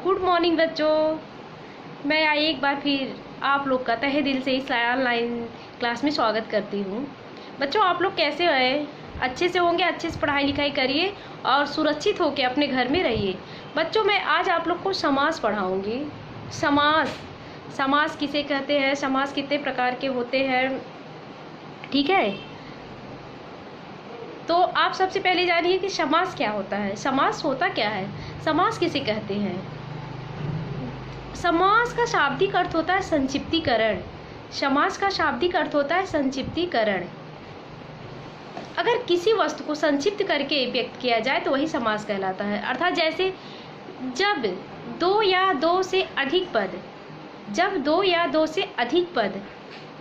Good morning बच्चों। मैं आई एक बार फिर आप लोग का तहे दिल से इस ऑनलाइन क्लास में स्वागत करती हूँ। बच्चों, आप लोग कैसे हैं? अच्छे से होंगे। अच्छे से पढ़ाई लिखाई करिए और सुरक्षित होकर अपने घर में रहिए। बच्चों, मैं आज आप लोग को समास पढ़ाऊँगी। समास किसे कहते हैं, समास कितने प्रकार के होते हैं, ठीक है? तो आप सबसे पहले जानिए कि समास क्या होता है। समास होता क्या है, समास किसे कहते हैं। समास का शाब्दिक अर्थ होता है संक्षिप्तीकरण। समास का शाब्दिक अर्थ होता है संक्षिप्तीकरण। अगर किसी वस्तु को संक्षिप्त करके व्यक्त किया जाए तो वही समास कहलाता है। अर्थात जैसे जब दो या दो से अधिक पद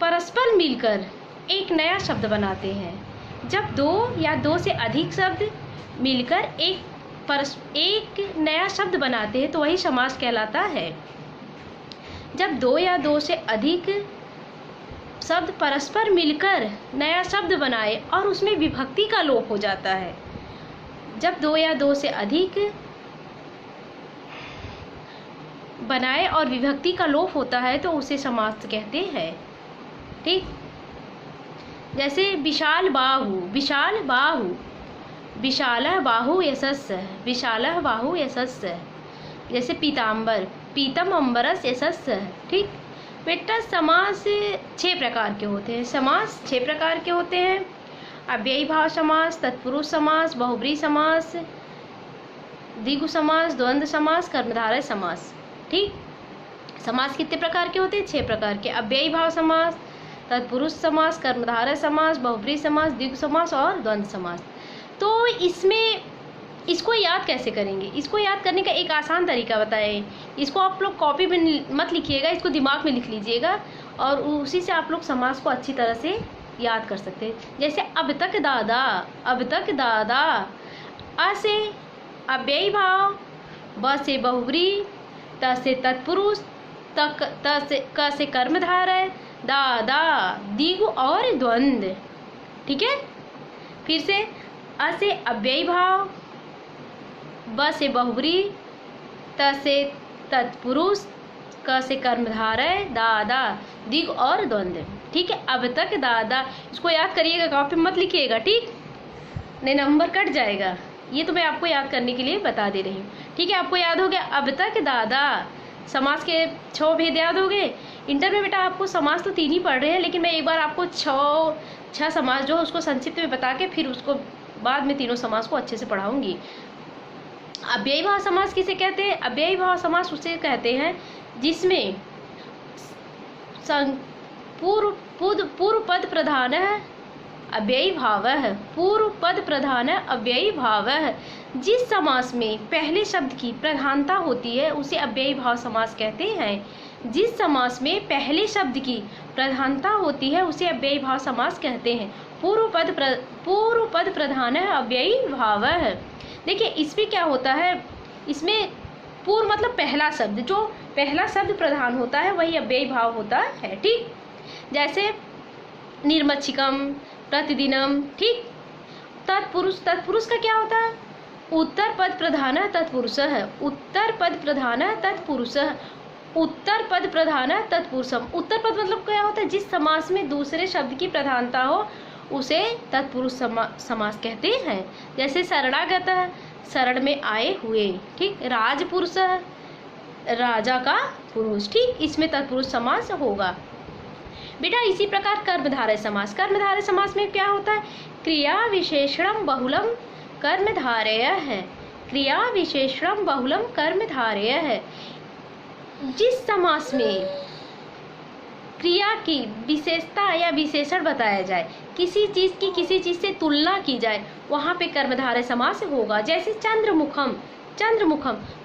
परस्पर मिलकर एक नया शब्द बनाते हैं। जब दो या दो से अधिक शब्द मिलकर एक नया शब्द बनाते हैं तो वही समास कहलाता है। जब दो या दो से अधिक शब्द परस्पर मिलकर नया शब्द बनाए और उसमें विभक्ति का लोप हो जाता है। जब दो या दो से अधिक बनाए और विभक्ति का लोप होता है तो उसे समास कहते हैं, ठीक? जैसे विशाल बाहु यशस्स। जैसे पीतम अम्बरस यशस्स, ठीक? बेटा, समास 6 प्रकार के होते हैं। समास 6 प्रकार के होते हैं। अव्ययी भाव समास, तत्पुरुष समास, बहुब्री समास, द्विगु समास, द्वंद्व समास, कर्मधारय समास, ठीक? समास कितने प्रकार के होते हैं? 6 प्रकार के। अव्ययी भाव समास, तत्पुरुष समास, कर्मधारय समास, बहुब्री समास, द्विगु समास और द्वंद्व समास। तो इसमें इसको याद कैसे करेंगे? इसको याद करने का एक आसान तरीका बताएं। इसको आप लोग कॉपी में मत लिखिएगा, इसको दिमाग में लिख लीजिएगा और उसी से आप लोग समास को अच्छी तरह से याद कर सकते हैं। जैसे अब तक दादा, अ से अव्ययी भाव, ब से बहुब्री, त से तत्पुरुष, क से कर्मधारय, दादा द्विगु और द्वंद्व, ठीक है? फिर से अ से अव्ययी भाव, ब से बहुब्री, त से तत्पुरुष, क से कर्मधारय, दादा द्विगु और द्वंद्व, ठीक है? अब तक दादा, इसको याद करिएगा, कॉपी मत लिखिएगा, ठीक? नहीं, नंबर कट जाएगा। ये तो मैं आपको याद करने के लिए बता दे रही हूँ, ठीक है? आपको याद हो गया अब तक दादा। समास के 6 भेद याद हो गए। इंटर में बेटा आपको समास तो 3 ही पढ़ रहे हैं, लेकिन मैं एक बार आपको 6 समास जो है उसको संक्षिप्त में बता के फिर उसको बाद में तीनों समास को अच्छे से पढ़ाऊंगी। अव्ययी भाव समास किसे कहते हैं? अव्ययी भाव समास उसे कहते हैं जिसमें पूर्व पद प्रधान है अव्ययी भाव है। पूर्व पद प्रधान है अव्ययी भाव है। जिस समास में पहले शब्द की प्रधानता होती है उसे अव्ययी भाव समास कहते हैं। जिस समास में पहले शब्द की प्रधानता होती है उसे अव्ययी भाव समास कहते हैं। पूर्व पद प्रधान है अव्ययी भाव है। देखिए, इसमें क्या होता है, इसमें पूर्व मतलब पहला शब्द, जो पहला शब्द प्रधान होता है वही अव्ययी भाव होता है, ठीक? जैसे निर्मक्षिकम, प्रतिदिनम, ठीक? तत्पुरुष का क्या होता है? उत्तर पद प्रधान तत्पुरुष है। उत्तर पद प्रधान तत्पुरुषम। उत्तर पद मतलब क्या होता है? जिस समास में दूसरे शब्द की प्रधानता हो उसे तत्पुरुष समास कहते हैं। जैसे शरणागत, शरण में आए हुए, ठीक? राजपुरुष, राजा का पुरुष, ठीक? इसमें तत्पुरुष समास होगा। बेटा, इसी प्रकार कर्मधारय समास में क्या होता है? क्रिया विशेषणम बहुलम कर्मधारय है। क्रिया विशेषणम बहुलम कर्मधारय है। जिस समास में क्रिया की विशेषता या विशेषण बताया जाए, किसी चीज की किसी चीज से तुलना की जाए, वहां पे कर्मधारय समास होगा। जैसे चंद्रमुखम,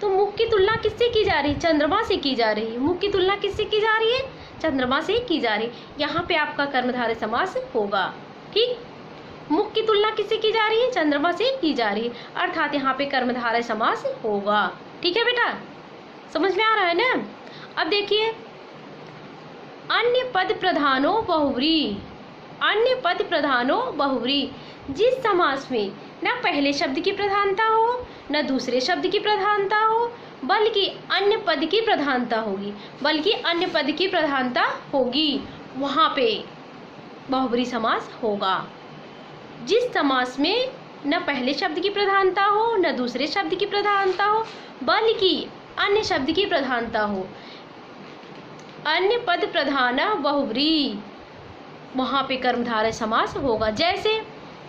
तो मुख की तुलना किससे की जा रही है? चंद्रमा से की जा रही है। मुख की तुलना किससे की जा रही है? चंद्रमा से की जा रही है। यहाँ पे आपका कर्मधारय समास होगा, ठीक? मुख की तुलना किससे की जा रही है? चंद्रमा से की जा रही है, अर्थात यहाँ पे कर्मधारय समास होगा, ठीक है बेटा? समझ में आ रहा है ना? अब देखिए, अन्य पद प्रधानो बहुब्री। जिस समास में न पहले शब्द की प्रधानता हो न दूसरे शब्द की प्रधानता हो, बल्कि अन्य पद की प्रधानता होगी, बल्कि अन्य पद की प्रधानता होगी, वहाँ पे बहुब्री समास होगा। जिस समास में न पहले शब्द की प्रधानता हो न दूसरे शब्द की प्रधानता हो, बल्कि अन्य शब्द की प्रधानता हो, अन्य पद प्रधान बहुब्री, वहाँ पे कर्मधारय समास होगा। जैसे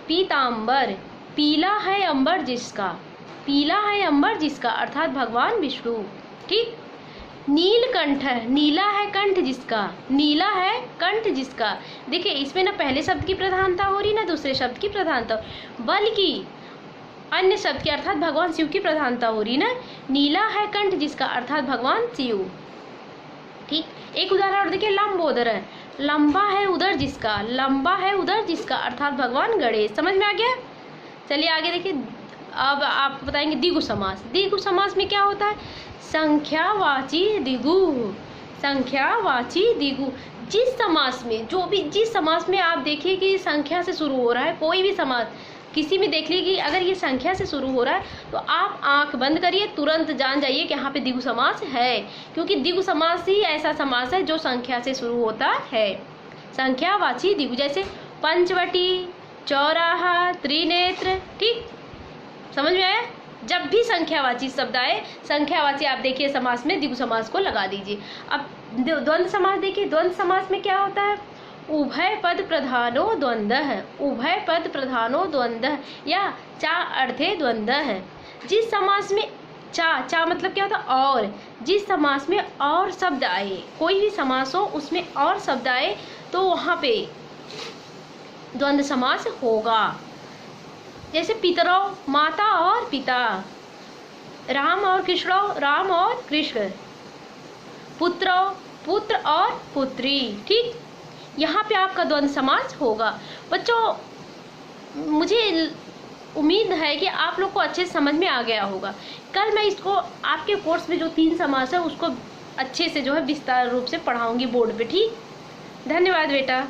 पीतांबर, पीला है अंबर जिसका, पीला है अंबर जिसका अर्थात भगवान विष्णु। ठीक। नीलकंठ, नीला है कंठ जिसका, नीला है कंठ जिसका। देखिए इसमें ना पहले शब्द की प्रधानता हो रही ना दूसरे शब्द की प्रधानता, बल्कि अन्य शब्द की अर्थात भगवान शिव की प्रधानता हो रही ना। नीला है कंठ जिसका अर्थात भगवान शिव। ठीक। एक उदाहरण और देखिए, लंबोदर, लंबा है उधर जिसका, लंबा है उधर जिसका अर्थात भगवान गणेश। समझ में आ गया। चलिए आगे देखिए, अब आप बताएंगे द्विगु समास। द्विगु समास में क्या होता है? संख्यावाची द्विगु, संख्यावाची द्विगु। जिस समास में, जो भी जिस समास में आप देखिए कि संख्या से शुरू हो रहा है, कोई भी समास किसी में देख लीजिए अगर ये संख्या से शुरू हो रहा है तो आप आंख बंद करिए, तुरंत जान जाइए कि यहाँ पे द्विगु समास है, क्योंकि द्विगु समास ही ऐसा समास है जो संख्या से शुरू होता है। संख्यावाची द्विगु, जैसे पंचवटी, चौराहा, त्रिनेत्र। ठीक, समझ में आया। जब भी संख्यावाची शब्द आए, संख्यावाची आप देखिए समास में द्विगु समास को लगा दीजिए। अब द्वंद्व समास देखिए, द्वंद्व समास में क्या होता है? उभय पद प्रधानो द्वंद्व, उभय पद प्रधानो द्वंद्व या चा अर्थे द्वंद्व है। जिस समास में चा मतलब क्या होता है? और। जिस समास में और शब्द आए, कोई भी समास हो उसमें और शब्द आए तो वहाँ पे द्वंद्व समास होगा। जैसे पितरो, माता और पिता, राम और कृष्णो, राम और कृष्ण, पुत्रो, पुत्र और पुत्री। ठीक, यहाँ पे आपका द्वंद्व समास होगा। बच्चों मुझे उम्मीद है कि आप लोग को अच्छे से समझ में आ गया होगा। कल मैं इसको आपके कोर्स में जो 3 समास है उसको अच्छे से जो है विस्तार रूप से पढ़ाऊंगी बोर्ड पे। ठीक, धन्यवाद बेटा।